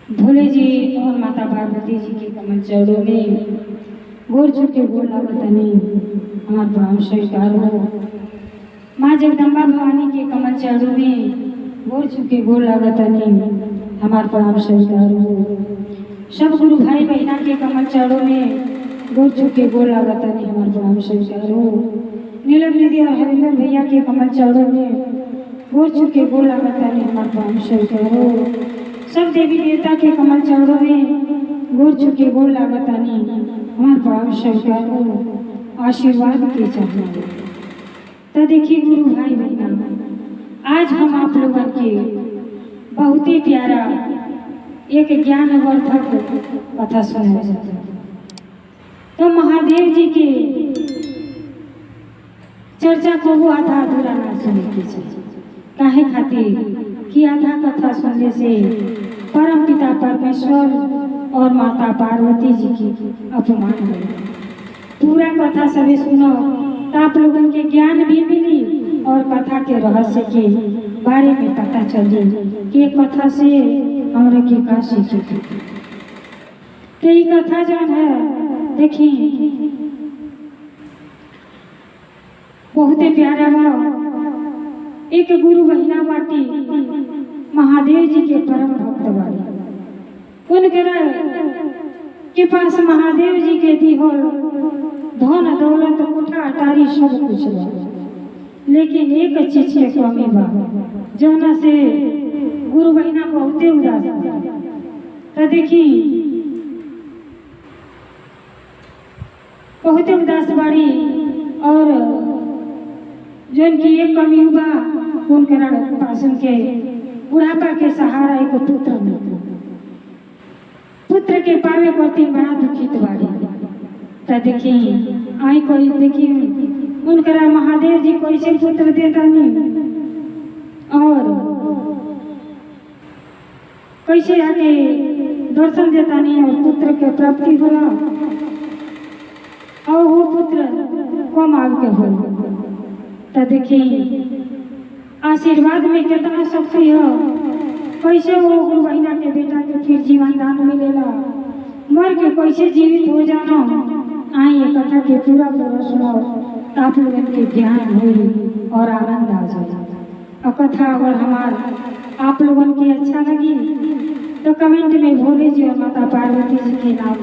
भोले जी और माता पार्वती जी के कमल चरणों में गोर छुके गोर लागतनी हमार प्रणाम स्वीकार हो। माँ जगदम्बा भवानी के कमल चरणों में गोर छुके गोर लागतनी हमार प्रणाम स्वीकार हो। सब गुरु भाई बहना के कमल चरणों में गोर छुके गोर लागतनी हमार प्रणाम स्वीकार हो। नीलम दीदी और हरिंदर भैया के कमल चरणों में गोर छुके गोर लागतनी हमार प्रणाम स्वीकार हो। सब देवी देवता के कमल चरणों में गोर छुके गोर लागतनी हमार प्रणाम स्वीकार हो। आशीर्वाद के चाहिए तो देखिए गुरु भाई बहना, आज हम आप लोगों के बहुत ही प्यारा एक ज्ञानवर्धक कथा सुनाए जाते हैं। तो महादेव जी के चर्चा को वो आधा अधूरा ना सुने की चाहिए। काहे खातिर कि आधा कथा सुनने से परम पिता परमेश्वर और माता पार्वती जी की अपमान है। पूरा कथा सभी सुनो तो आप लोगों के ज्ञान भी मिली और कथा के रहस्य के बारे में पता चली कि कथा से हमारे की का सीखी थी। तो ये कथा जो है देखिए बहुत ही प्यारा बा। एक गुरु बहिना बाटी महादेव जी के परम भक्त बाड़ी। उनकरा के पास महादेव जी के दी हो धन दौलत कोठा अटारी सब कुछ बा, लेकिन एक चीज के कमी बा जौना से गुरु बहिना बहुते उदास बा। तो देखी बहुते उदास बाड़ी और जौन की एक कमी बा उनकरा पास उनके बुढ़ापा के सहारा एक पुत्र मिलता। पुत्र के पावे करती बड़ा दुखित बाड़ी। तो देखी आई कोई देखी उनकरा महादेव जी कैसे पुत्र देता नहीं और कैसे आके दर्शन देता नहीं और पुत्र के प्राप्ति होला और वो पुत्र को मांग के हो। तो देखी आशीर्वाद में कितना शक्ति हो। कैसे वो गुरु बहिना के बेटा के फिर जीवन दान मिलेला, मर के कैसे जीवित हो जाना। आई ये कथा के पूरा सुनो तो आप लोगों के ज्ञान हो और आनंद आ जाए। और कथा अगर हमार आप लोगों की अच्छा लगी तो कमेंट में भोले जी और माता पार्वती जी के नाम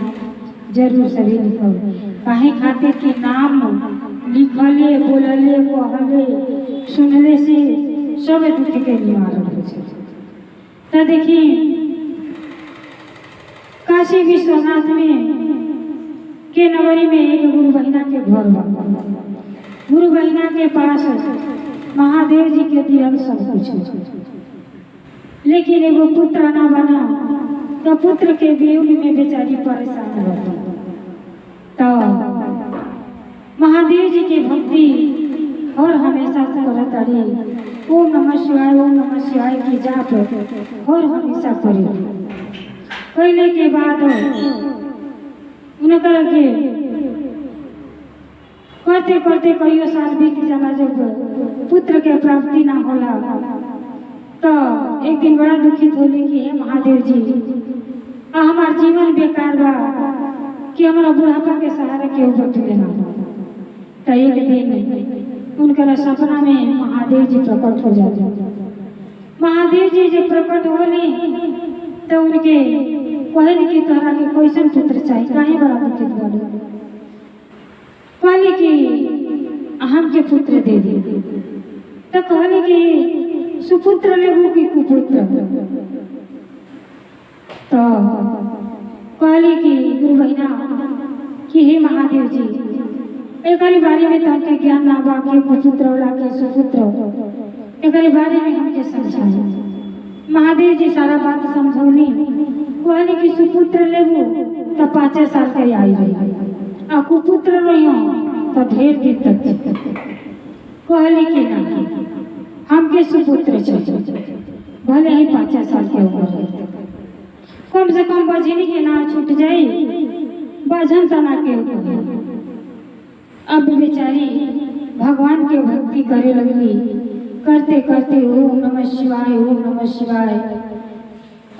जरूर सभी लिखो। काहे खातिर के नाम लिखले बोलले कहले सुनले से सब दुख के निवारण हो जाए। तो देखिए काशी विश्वनाथ में के नगरी में एक गुरु बहिना के घर बा। गुरु बहिना के पास महादेव जी के दियल सब कुछ, लेकिन एगो पुत्र ना बना तो पुत्र के वियोग में बेचारी परेशान रहती। तो महादेव जी की भक्ति और हमेशा करत रही। ओम नमः शिवाय की जाप और हमेशा करी। कहने के बाद उनकर के करते करते कईयों साल बीत जाला। जब पुत्र के प्राप्ति ना होला तो एक दिन बड़ा दुखित होली कि हे महादेव जी हमार जीवन बेकार बा कि हमारा बुढ़ापा के सहारे के ऊपर तुले ना। तो एक दिन उनका सपना में महादेव जी प्रकट हो जाते। महादेव जी जब प्रकट होली तो उनके कहले कि तोहरा के कैसन पुत्र चाहिए, काहे बड़ा दुखित बोले। कहले कि हमके पुत्र दे दे। तो कहले कि सुपुत्र लेबू कि कुपुत्र। तो कहले कि गुरु बहिना कि हे महादेव जी एक बारे में तो ज्ञान ना बा के कुपुत्र होला के सुपुत्र एक बारे में हमके समझाए। महादेव जी सारा बात समझौनी। कहले कि सुपुत्र लेबू तो 5 साल के आई रही आ कुपुत्र रही तो ढेर दिन तक। कहले कि ना हमके सुपुत्र चाहिए, भले ही 5 साल के उम्र कम से कम बजनी के ना छूट जाए बजन तना के ऊपर। अब बेचारी भगवान के भक्ति करे लगली। करते करते ओम नमः शिवाय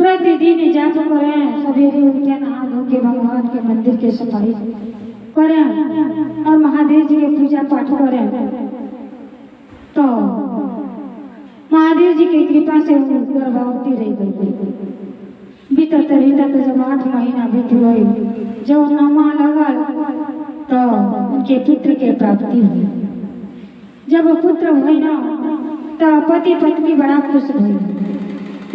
प्रतिदिन जाप करें, सवेरे उठे नहा धो के भगवान के मंदिर के सफाई करें और महादेव जी के पूजा पाठ करें, तो महादेव जी की कृपा से वो गर्भवती रह गई। बीतत जब 8 महीना बीत गई, जब नमा लगल तो उनके पुत्र के प्राप्ति हुई। जब वो पुत्र हुई ना तो पति पत्नी बड़ा खुश हुई,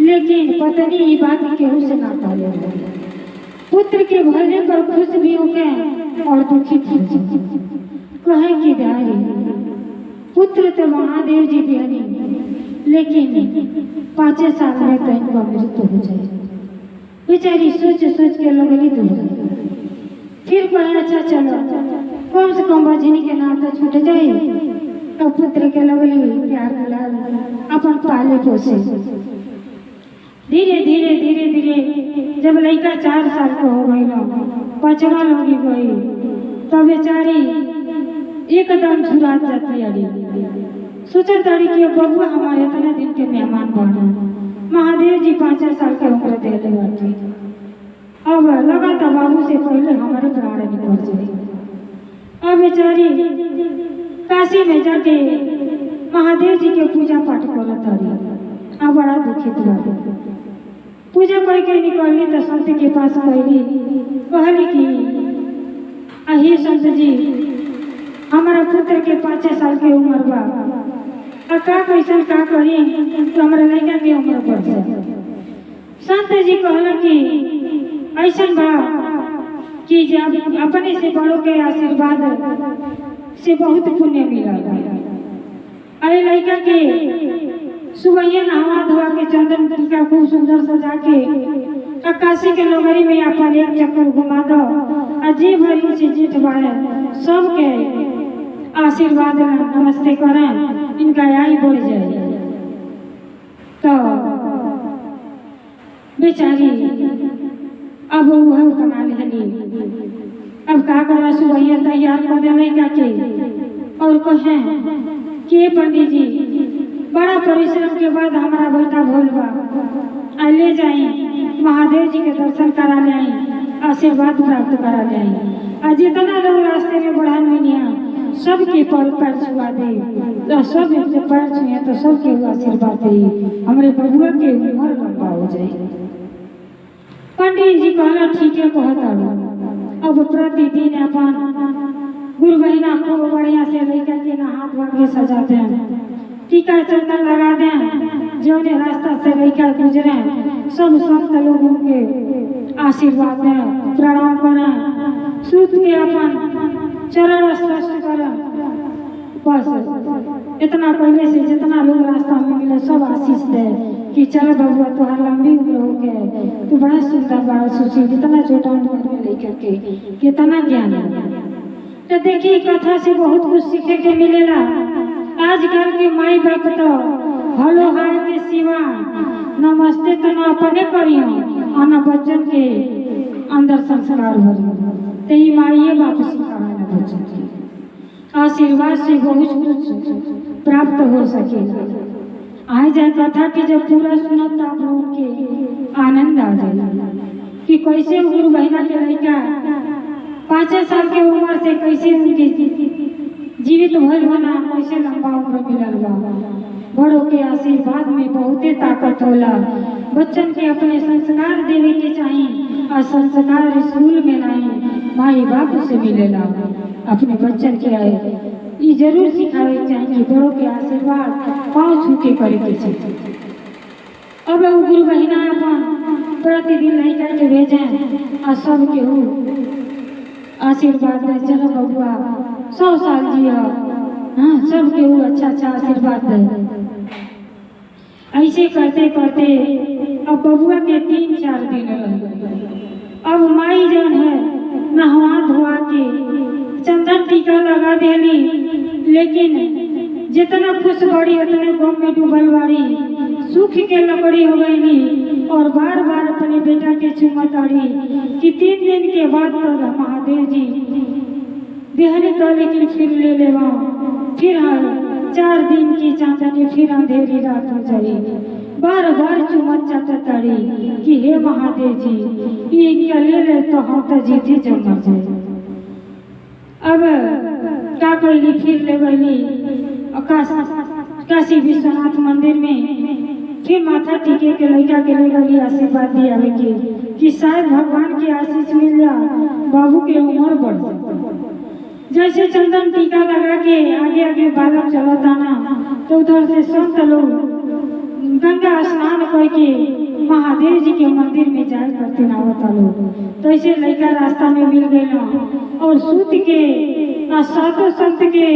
लेकिन पत्नी ये बात केहू से ना कहले। पुत्र के भरने पर खुश भी हो गए और दुखित हो गए। कहे कि दाई पुत्र तो महादेव जी दिहनी, लेकिन 5 साल में तो इनका मृत्यु हो जाए। बेचारी सोच सोच के लगली दूर। फिर कहे अच्छा चलो कम से कम बजनी के नाम तो छूट जाए। तो पुत्र के लगली प्यार दुलार अपन पाले पोसे। धीरे धीरे धीरे धीरे जब लड़का 4 साल का हो गई ना, 5वां लगी गई, तो बेचारी एकदम छुरात जाती अड़ी। सोचा तारी कि बबुआ हमारे इतने दिन के मेहमान बना। महादेव जी 5 साल के उम्र दे दे बाटी। अब लगा था बाबू से पहले हमारे प्राण निकल जाए। अब बेचारी काशी में जाके महादेव जी के पूजा पाठ करत रही। अब बड़ा दुखित लगे। पूजा करके निकलली तो संत के पास कहली, कहली कि अही संत जी हमारा पुत्र के 5 साल के उम्र बा, और का कैसन का करी तो हमारा लड़का के उम्र बढ़ जाए। संत जी कहला कि ऐसा बा कि जब अपने से बड़ों के आशीर्वाद से बहुत पुण्य मिला। अरे लड़का के सुबह नहा धोआ के चंदन टीका खूब सुंदर सजा के काशी के नगरी में अपन एक चक्कर घुमा दो, और जे भरी से जेठ बाड़े सबके आशीर्वाद नमस्ते करें, इनका आयु बढ़ जाए। तो बेचारी अब वह बना लेनी। अब का करा सुबह तैयार कर देने का के और कहे कि पंडित जी बड़ा परिश्रम के बाद हमारा बेटा भोल बा, आ ले जाई महादेव जी के दर्शन करा ले, आशीर्वाद प्राप्त करा ले। आ जितना लोग रास्ते में बढ़ा मिलिया सबके पैर छुआ दे, तो सब से पैर छुए तो सबके आशीर्वाद दे, हमारे बबुआ के उम्र लंबा हो जाए। पंडित जी कहला ठीक है कहता। अब प्रतिदिन अपन गुरु बहिना को बढ़िया से लेकर के नहा धो के सजा दें, टीका चंदन लगा दें, जो ने रास्ता से लेकर गुजरे सब संत लोगों के आशीर्वाद दें, प्रणाम करें, सूत के अपन चरण स्पर्श करें। बस इतना कहने से जितना लोग रास्ता में मिले सब आशीष दे कि चलो बबुआ तुहार लंबी उम्र हो गए, तू बड़ा सुंदर बड़ा सुशील, कितना छोटा उम्र में लेकर के कितना ज्ञान है। तो देखिए कथा से बहुत कुछ सीखे के मिलेला। आजकल के माई बाप तो हलो हाय के सिवा नमस्ते तो न अपने करियो और न बच्चन के अंदर संस्कार भरियो। तो ये माइए बाप सिखावे ना बच्चन के आशीर्वाद से बहुत कुछ प्राप्त हो सकेगा। आ जाए कथा की जब पूरा सुनत तो आप लोगों के आनंद आ जाएगा कि कैसे गुरु बहिना के लड़का 5 साल के उम्र से कैसे उनके जीवित भइल बना, कैसे लंबा उम्र मिलल बा। बड़ों के आशीर्वाद में बहुते ताकत होला। बच्चन के अपने संस्कार देवे के चाहिए, और संस्कार स्कूल में नहीं माई बाप से मिलेला। अपने बच्चन के ये जरूर सिखावे चाहिए कि बड़ों के आशीर्वाद पाँव छू के करे के चाहिए। अब गुरु बहिना अपन प्रतिदिन लड़का के भेजें और सब के आशीर्वाद दे, चलो बबुआ 100 साल जिया, हाँ सब के अच्छा अच्छा आशीर्वाद दे। ऐसे करते करते अब बबुआ के 3-4 दिन रह। अब माई जन है नहा धोआ के चंदन टीका लगा देली, लेकिन जितना खुश बड़ी उतने गम में डूबल बाड़ी, सुख के लकड़ी हो गई और बार बार अपने बेटा के चुमत आड़ी कि 3 दिन के बाद तो महादेव जी देहनी तो, लेकिन फिर ले लेवा फिर 4 दिन की चांदनी फिर अंधेरी रात हो जाएगी। बार बार चुमत चाटताड़ी कि हे महादेव जी ये क्या ले तो हम तो जीते जो मर जाए। अब का कैली फिर ले गई काशी विश्वनाथ मंदिर में, फिर माथा टीके के लड़का के ले गई आशीर्वाद दिया कि शायद भगवान की आशीष मिल जा, बाबू के उम्र बढ़ जाए। जैसे चंदन टीका लगा के आगे आगे बालक चलता ना, तो उधर से संत लोग गंगा स्नान करके महादेव जी के मंदिर में जाए करते ना होता लोग। तो ऐसे लड़का रास्ता में मिल गए ना, और सूत के सातों संत के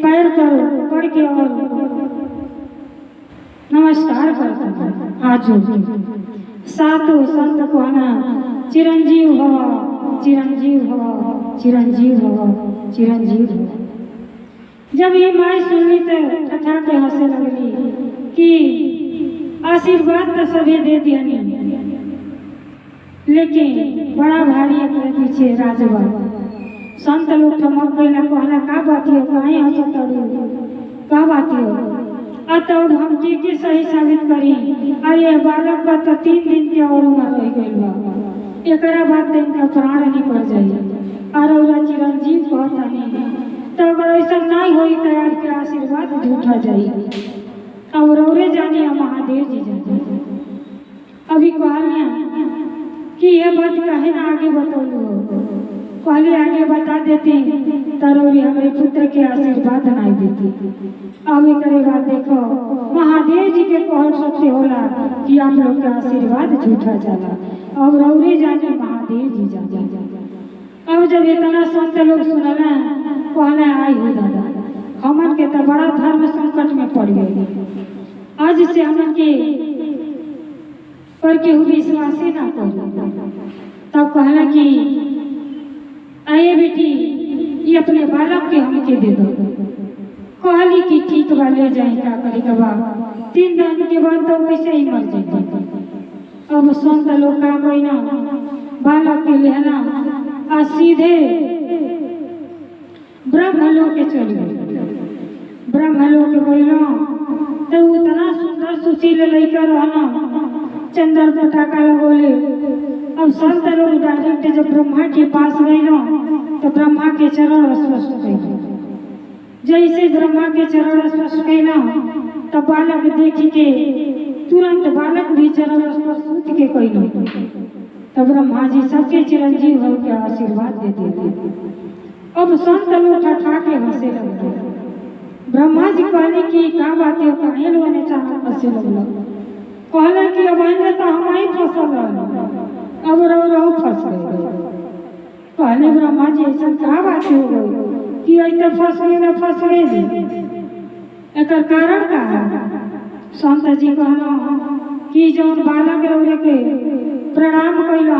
पैर पर पड़ के और नमस्कार करता हाथ जोड़ के सातों संत को ना चिरंजीव भव चिरंजीव भव चिरंजीव भव चिरंजीव भव। जब ये माई सुनली तो ठठा के हंसे लगली कि आशीर्वाद तो सभी दे दिया, लेकिन बड़ा भारी अपने पीछे राजवा संत लोग ठमक गए ना, कहना का बात हो, कहीं हंसत का बात हो। तब हम के सही साबित करी, अरे बालक का तो 3 दिन के और उम्र रह गई बा, एकरा बाद इनका प्राण निकल जाए और चिरंजीव कहता नहीं। तो अगर ऐसा नहीं होई तो आपके आशीर्वाद झूठा जाए। अब रौरे जानिए महादेव जी जानिए। अभी कहलिया कि ये बात कहे ना आगे बतौलू, पहले आगे बता देते तो रौरी हमारे पुत्र के आशीर्वाद नहीं देती। अब एक बात देखो, महादेव जी के कहल सत्य होला कि आप लोग का आशीर्वाद झूठा जाला। अब रौरे जाने महादेव जी जाने। अब जब इतना संत लोग सुनला कहना आई हो दादा, हमन के तो बड़ा धर्म संकट में पड़ गए, आज से हमन के पर केहू विश्वास ही ना कर। तब कहला कि आइए बेटी ये अपने बालक के हमके दे दो। कहली कि ठीक बा ले जाए, का करी के बा 3 दिन के बाद तो वैसे ही मर जाए। अब संत लोग का कोई ना बालक के लेना आ सीधे ब्रह्मलोक के चल गए। ब्रह्मलोक के गई ना तो उतना सुंदर सुशील लड़का रहना, चंदन पटाखा लगोले। अब संत लोग डायरेक्ट जब ब्रह्मा के पास गए ना तो ब्रह्मा के चरण स्पर्श गए। जैसे ब्रह्मा के चरण स्पर्श गए ना तो बालक देख के तुरंत बालक भी चरण स्पर्श सूत के कोई नहीं। तो ब्रह्मा जी सबके चिरंजीव हो के आशीर्वाद देते थे। अब संत लोग ठठा के हंसे लगे। ब्रह्मा जी कहले कि का बात है, काहे लोग ने चाह हंसे लगल। कहला कि अब आने तो हम ही फसल रह, अब रहो फंस गए। कहले ब्रह्मा जी ऐसा का बात हो गई कि ऐसे फंस गए एक कारण का है। संत जी कहना कि जौन बालक रौरे के प्रणाम कैला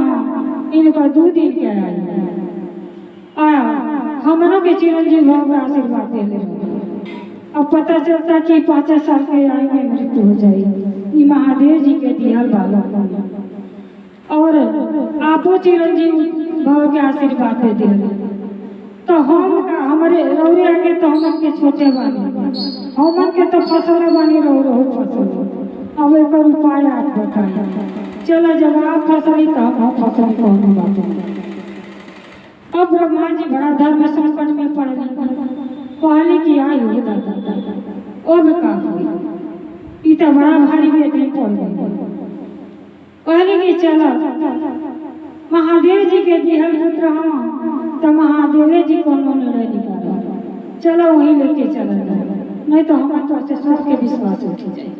इनका 2 दिन के आया हमनों के चिरंजीव भव आशीर्वाद दे ले। अब पता चलता कि 5 साल के आयु में मृत्यु हो जाए। ये महादेव जी के दिहल बालक और आपो चिरंजीव भव के आशीर्वाद दे दिए। तो हम हमारे रौरे आगे तो हम के छोटे बानी, हमन के तो फसल बानी रहो फसल। अब एक उपाय आप बताइए। चलो जब आप फसली तो हम फसल कौन बात। अब ब्रह्मा जी बड़ा धर्म संकट में पड़ गए। कहले कि आई हो दादा अब का हुई, तो बड़ा भारी बेटी पड़ गई। कहले कि चलो महादेव जी के दिहल पुत्र हम तो महादेव जी को निर्णय निकाला, चलो वहीं लेके चला जाए, नहीं तो हमारे पास से सबके विश्वास उठ जाए।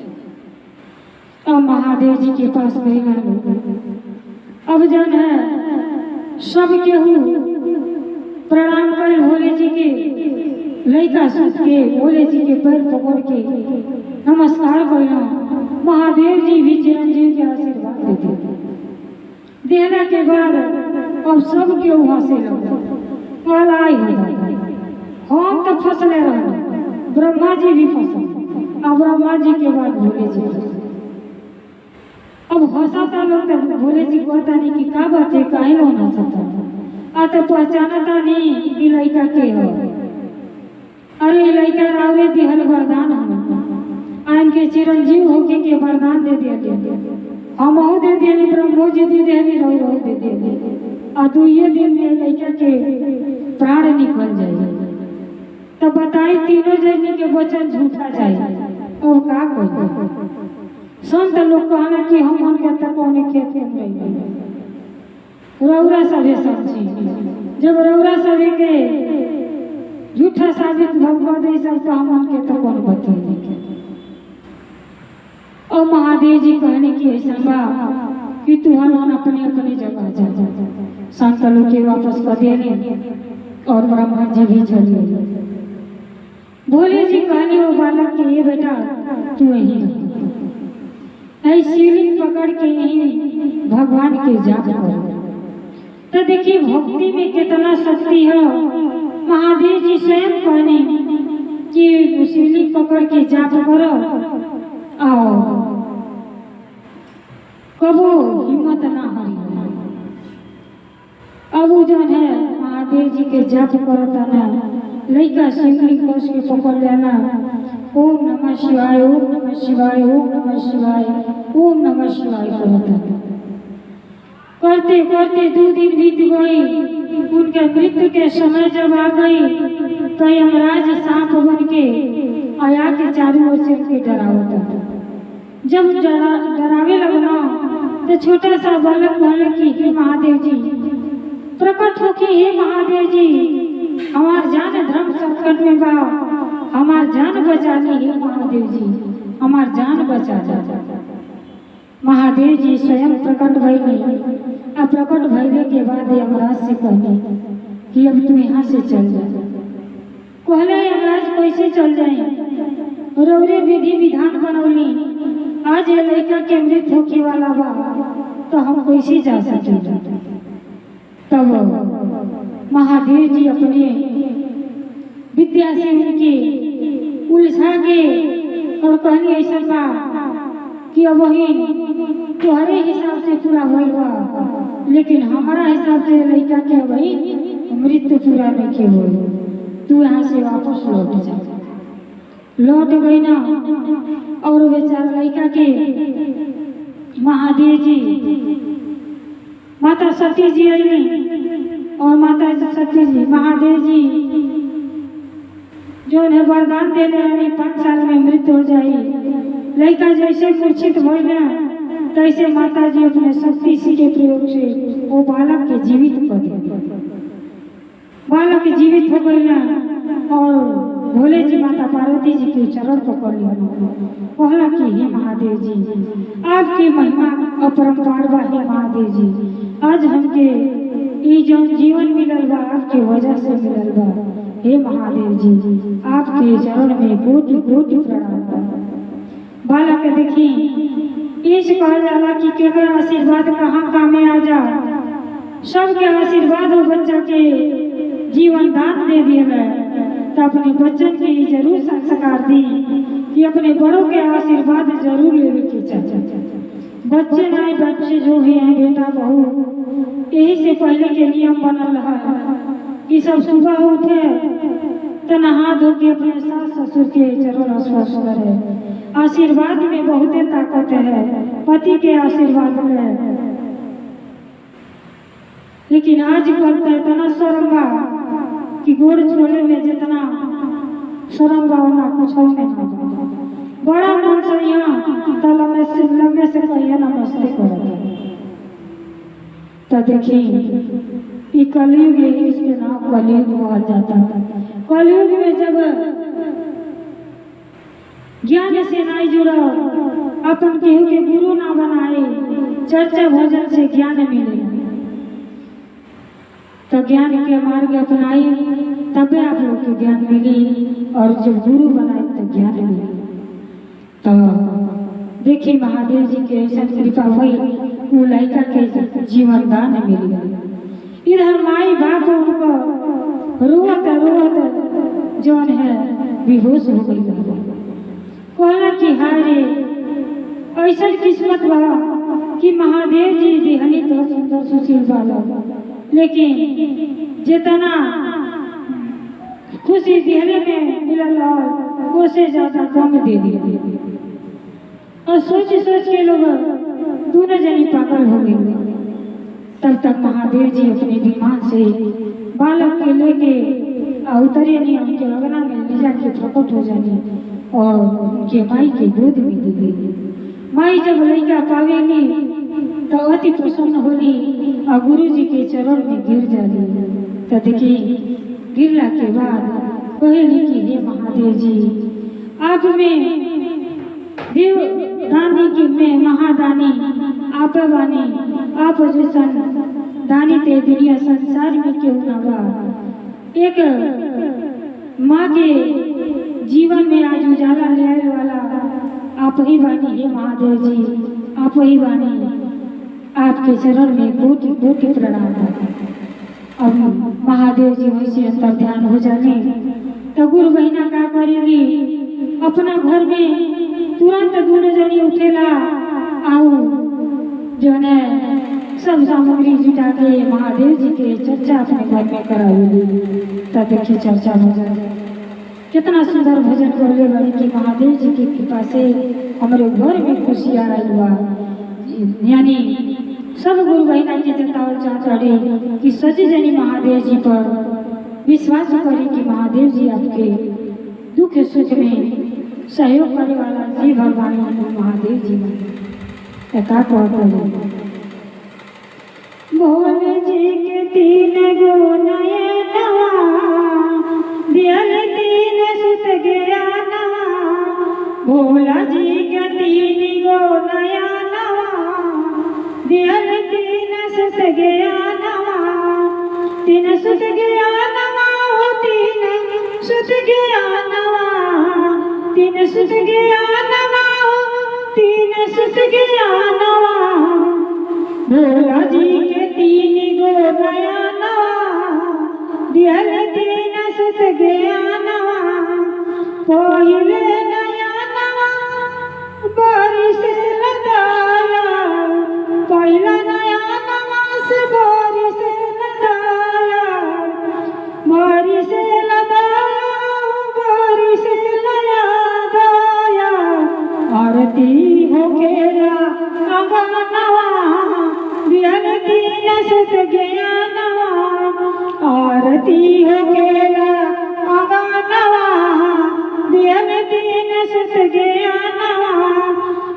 अब महादेव जी के पास गए। अब जन है सब केहू प्रणाम कर भोले जी के लड़का सूत के भोले जी के पैर पकड़ के नमस्कार करना। महादेव जी भी चिरंजीव के आशीर्वाद देते। देने के बाद अब सब केहू हंसे लगा। आई हम तो फसले रहे, ब्रह्मा जी भी फसल। अब ब्रह्मा जी के बाद भोले जी फसल। अब हंसाता लोग तो भोले जी कहता नहीं कि का बात है, काहे लो हंसाता। तो पहचानता नहीं कि लड़का के हो। अरे लड़का रावरे दिहल वरदान आन के चिरंजीव होके के वरदान दे दिया हम दे दिए ब्रह्मो जी दे दिए रहो दे दिए और 2 दिन में लड़का के प्राण निकल जाए तो बताई तीनों जनी के वचन झूठा जाए और का कोई संत लोग कहना कि हम मन के तक होने खेत में नहीं रौरा सभे समझी जब रौरा सभे के झूठा साबित भगवा दे सब तो हम मन के तक कौन बतेंगे और महादेव जी कहने की ऐसा बा कि तू हम अपने अपने जगह जा संत लोग के वापस कर देने और ब्रह्मा जी भी चले भोले जी कहने वो बालक के ये बेटा तू यही शिवलिंग पकड़ के यही भगवान के जाप कर तो देखिए भक्ति में कितना शक्ति है महादेव जी स्वयं कहने कि शिवलिंग पकड़ के जाप करो आओ कबो हिम्मत ना हरी अब जो है महादेव जी के जाप करता ना लड़का शिवलिंग कस के पकड़ लेना ओम नमः शिवाय ओम नमः शिवाय ओम नमः शिवाय ओम नमः शिवाय करता करते करते 2 दिन बीत गई उनके मृत्यु के समय जब आ गई तो यमराज सांप बन के आया के चारों ओर से उनके डरावता जब डरावे लगना तो छोटा सा बालक बोले कि हे महादेव जी प्रकट हो के हे महादेव जी हमार जान धर्म संकट में बा हमार जान बचानी हे महादेव जी हमार जान बचा जा महादेव जी स्वयं प्रकट भइले अब प्रकट भइले के बाद यमराज से कहले कि अब तू यहाँ से चल जा कहले यमराज कैसे चल जाए रौरे विधि विधान बनौली आज ये लड़का के मृत होके वाला बा तो हम कैसे जा सके तब महादेव जी अपने विद्या से उनके उलझा के और कहनी ऐसा बा कि अब वही तुम्हारे हिसाब से पूरा होगा लेकिन हमारा हिसाब से लड़का के वही मृत्यु पूरा नहीं के हो तू यहाँ से वापस लौट जा लौट गई ना और बेचारा लड़का के महादेव जी माता सती जी आई और माता सती जी महादेव जी जो है वरदान देने वाली 5 साल में मृत्यु हो जाए लड़का जैसे मूर्छित हो ना तैसे माता जी अपने शक्ति के प्रयोग से वो बालक के जीवित कर दिया बालक के जीवित हो गई ना और भोले जी माता पार्वती जी के चरण पकड़ लिया कहला कि हे महादेव जी आपकी महिमा अपरंपार बा हे महादेव जी आज हमके ये जो जीवन मिलल बा आपके वजह से मिलल बा हे महादेव जी आपके चरण में कोटि कोटि प्रणाम बा बालक देखी इस कहा जाला कि केवल आशीर्वाद कहाँ कामे आ जा सबके आशीर्वाद हो बच्चा के जीवन दान दे दिया तो अपने बच्चन के जरूर संस्कार दी कि अपने बड़ों के आशीर्वाद जरूर लेने के चाहिए बच्चे नए बच्चे जो भी हैं बेटा बहू यही से पहले के नियम बनल है कि सब सुबह उठे तो नहा धो के अपने सास ससुर के चरण स्पर्श करे आशीर्वाद में बहुत ताकत है पति के आशीर्वाद में लेकिन आज कल तो इतना शर्म बा कि गोड़ छोड़े में जितना शर्म बा ना कुछ में ना बड़ा मन से यहाँ तला में से लगे से कहिए नमस्ते करो तो देखिए कलयुग है इसके नाम कलयुग कहा जाता है कलयुग में जब ज्ञान से नहीं जुड़ा अपन केहू के गुरु ना बनाए चर्चा भजन से ज्ञान मिले तो ज्ञान के मार्ग अपनाई तबे आप लोग को ज्ञान मिली और जब गुरु बनाए तो ज्ञान मिले तो देखिए महादेव जी के ऐसा कृपा हुई वो लड़का के जीवन दान मिल गई इधर माई बाप उनको रोत रोत जौन है बेहोश हो गई कहला कि हाय रे ऐसा किस्मत बा कि महादेव जी दिहनी तो सुंदर सुशील बालक लेकिन जितना खुशी दिहने में मिलल उससे ज्यादा कम दे दी और सोच सोच के लोग दोनों जनी पागल हो गए। तब तक महादेव जी अपने विमान से बालक के लेके उतरे नहीं, उनके अगना में ले जाके प्रकट हो जाने और उनके माई के गोद में दे गई। माई जब लड़का पावेली तो अति प्रसन्न होली और गुरु जी के चरण में गिर जाली। तो देखिए गिरला के बाद कहली कि हे महादेव जी, आप में देव दानी की में महादानी आप बानी, आप जैसा दानी ते दुनिया संसार में क्यों ना बा। एक माँ के जीवन में आज उजाला ले आने वाला आप ही बानी। हे महादेव जी, आप ही बानी, आपके चरण में कोटि कोटि प्रणाम। अब महादेव जी वैसे अंतर ध्यान हो जाने तो गुरु बहिना का करेगी, अपना घर में तुरंत दोनों जनी उठेला आओ जो है सब सामग्री जुटा के महादेव जी के चर्चा अपने घर में कराएगी। तब देखिए चर्चा हो जाए कितना सुंदर भजन करले बड़ी कि महादेव जी की कृपा से हमारे घर में खुशी आ रही हुआ। यानी सब गुरु बहिना के जतावल चाहते कि सच जनी महादेव जी पर विश्वास करें कि महादेव जी आपके दुख सुख में सहयोग करने वाला जी भगवान महादेव जी का भोले जी के तीन गो नयनवा दियल तीन सुत गया नवा। भोला जी के तीन गो नयनवा दियल तीन सुत गया नवा। तीन सुत गया नवा हो तीन सुत गया नवा। तीन सुत गया नवा हो तीन सुत गया नवा। भोला जी के तीन गो नयनवा दियल तीन सुत गया नवा। पहिले नयनवा बारिश लगाया, पहला नयनवा से बारिश लगाया। बारिश लगाया बारिश लगाया। आरती हो खेला अगनवा दियल तीन सुत गया नवा। आरती हो खेला अगनवा दियल तीन सुत गया नवा।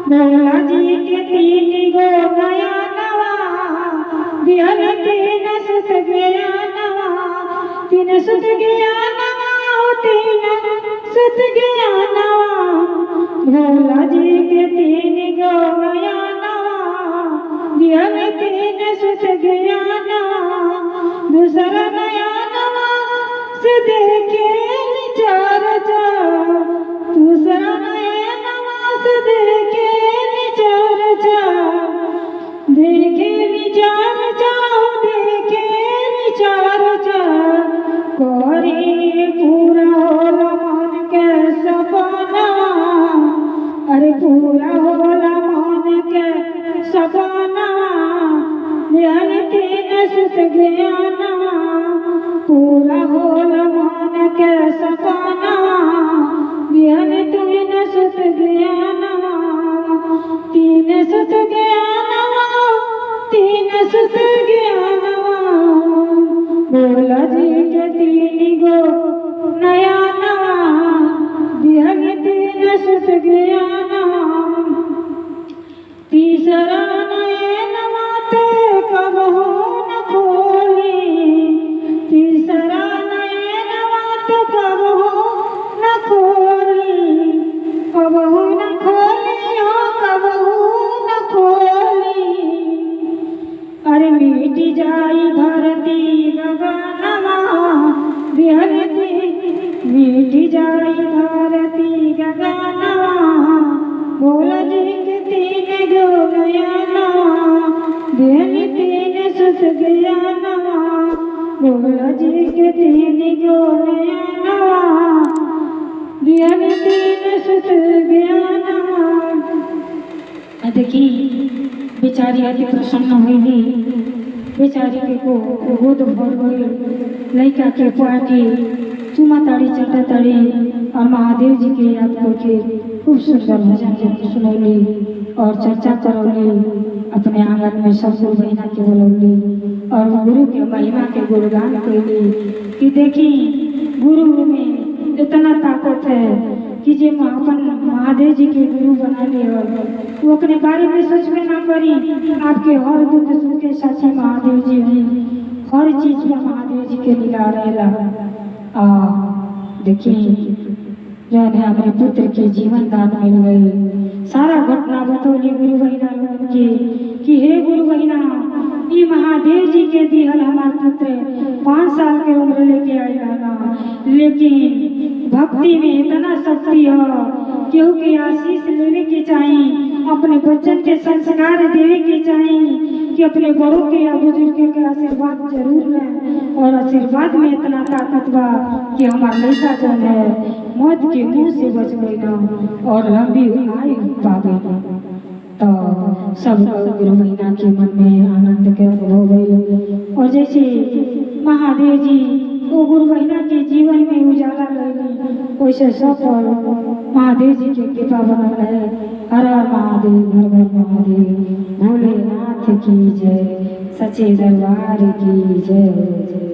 भोला जी के तीन गो नयनवा दियल तीन सुत गया नवा। तीन सुत गया नवा हो तीन सुत गया नवा। भोला जी के तीन गो नयनवा दियल तीन सुत गया नवा। दूसरा नयनवा से देखे निचार जा, दूसरा नयनवा से देखे निचार जा। देखे निचार जा देखे निचार जा। कोरी पूरा होला मन के सपना, अरे पूरा होला मन के सपना। दियल तीन सुत गया नवा। पूरा होला मन के सपना दियल तीन सुत गया नवा। तीन सुत गया नवा तीन सुत गया नवा। भोला जी के तीन गो नयनवा दियल तीन सुत गया नवा। तीसरा नयनवा ते कबहू न खोली। तीसरा नयनवा ते कबहू न खोली। कबहू न खोली हो कबहू न खोली। अरे मिट जाई धरती गगनवा दियल मिट जाई धरती गगनवा। भोला जी के तीन गो नयनवा दियल तीन सुत गया नवा। भोला जी के तीन गो नयनवा दियल तीन सुत गया नवा। देखी बेचारी अति प्रसन्न हुई। बेचारी के को गोद भर गई। लड़का के पाटी चुमा ताड़ी चटा ताड़ी और महादेव जी के याद करके खूब सुंदर भजन सुनौली और चर्चा करौली। अपने आंगन में सब गुरु बहिना के बोलौली और गुरु के महिमा के गुणगान कैली कि देखी गुरु में इतना ताकत है कि जे अपन महादेव जी के गुरु बना ले वो अपने बारे में सोच में ना करी। आपके हर दुख सुख के साथी महादेव जी भी हर चीज में महादेव जी के लिखा रहेला। देखिए जो है अपने पुत्र के जीवन दान मिल गई। सारा घटना बतौली गुरु बहिना लोगन के कि हे गुरु बहिना ई महादेव जी के दिहल हमार पुत्र 5 साल के उम्र लेके आया ना, लेकिन भक्ति में इतना शक्ति है केहू के आशीष लेने के चाहिए, अपने बच्चन के संस्कार देवे के चाहिए कि अपने बड़ों के या बुजुर्गों के आशीर्वाद जरूर लें। और आशीर्वाद में इतना ताकत बा कि हमार लड़का जो है मौत के मुंह से बच गई ना और लंबी आयु पा गई। तो सब गुरु बहिना के मन में आनंद के हो गई। और जैसे महादेव जी वो गुरु बहिना के जीवन में उजाला लगी वैसे सब महादेव जी के कृपा बनल है। हर हर महादेव, हर हर महादेव, भोलेनाथ की जय, सच्चे दरबार की जय।